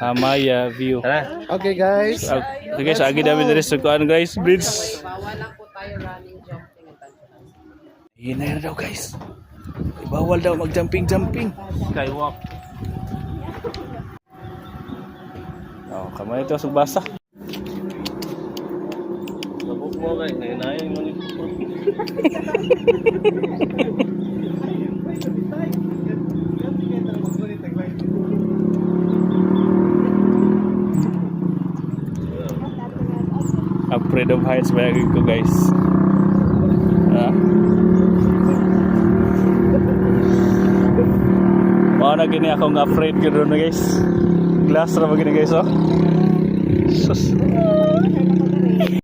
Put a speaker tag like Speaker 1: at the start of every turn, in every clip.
Speaker 1: Amaya view.
Speaker 2: Okay guys.
Speaker 1: Okay guys, agi dami diri sa kuan guys, bridge.
Speaker 3: Bawal lang po tayo running, jumping, and adventure.
Speaker 1: Yun na daw guys. Bawal daw mag-jumping. Skywalk. Oh, kamay ito sa basa.
Speaker 2: Labok mo guys, nainayang mo nito.
Speaker 1: Afraid of heights ba ko guys. Na gini akong afraid gid na guys. Glass ra ba gini guys oh. Sus.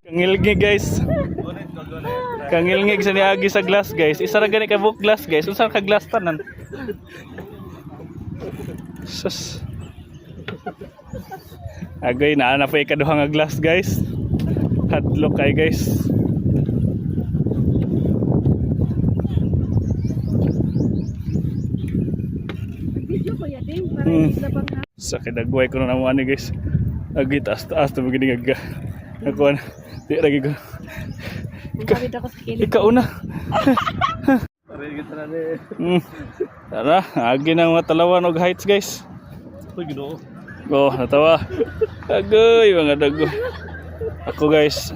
Speaker 1: Kangilgi guys. Kangilgi sa niagi sa glass guys. Isa ra gani ka book glass guys. Unsa ka glass tanan? Sus. Agay na pa ikaduha nga glass guys. Hadlok kay guys. Sakit dagway ko na naman ni guys. Agi taas to begini gaga. Ako di lagi ko. Ikaw na. Tara, agi nang matalawan og heights guys.
Speaker 2: Ginoo.
Speaker 1: Oh, natawa. Agoy mga dago. Ako guys.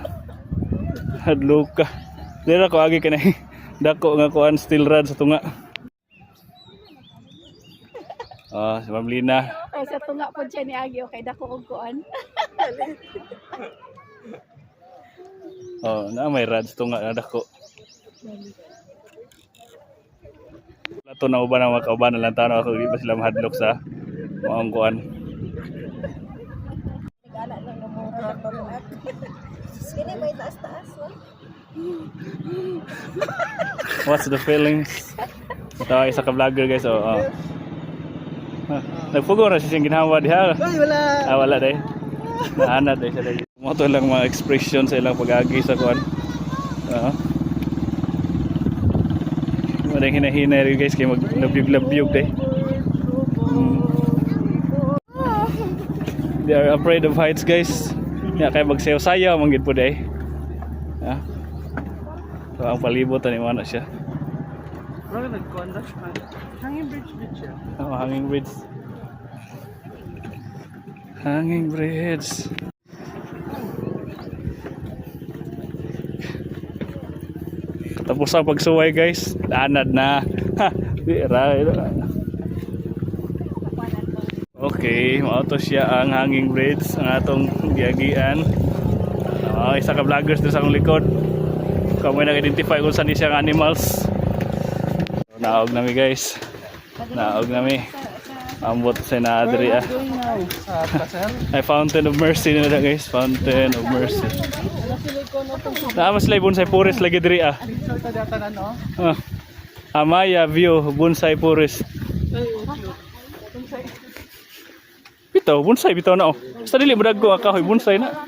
Speaker 1: Hadlok ka. Dira ko agi kanay. Dako nga kuan steel rod sa tunga. Oh, si Ma'am Lina.
Speaker 4: Oh, sa tunga po siya ni Agi, okay, dako og kuan.
Speaker 1: Oh, na may rad sa tunga na dako. Lato na uban ang mga kauban na lang tanaw ako, di ba sila mahadlok sa maong kuan.
Speaker 4: Nag-ana lang ng mga turuat. Sini may taas-taas, no?
Speaker 1: What's the feelings? Ito isa ka vlogger guys, oh. Nagpugo na siya ginawa diha.
Speaker 2: Ay, wala.
Speaker 1: Wala day. Naanad day siya day. Moto lang mga expression sa ilang pag-agi sa kuan. Madang hinahinay rin guys kaya mag-labyog day. They are afraid of heights guys. Kaya kaya magsayaw-sayaw manggid po day. So ang palibot ni mana siya.
Speaker 2: Bro, nagkuanda. Hanging bridge siya.
Speaker 1: Oh, hanging bridge. Hanging bridge. Tapos ang pagsuway guys, anad na. Ha, okay, mauto siya ang hanging bridge ang atong giagian. Isa ka vloggers din sa akong likod. Kamo nag-identify kung saan siya ang animals. Naog nami guys. Naog nami. Ambot sa naadri ay Fountain of Mercy na guys. Fountain of Mercy. Naamas lay bonsai forest lagi diri Amaya view bonsai forest. Bitaw bonsai bitaw na oh. Sa dili budag ko akahoy bonsai na.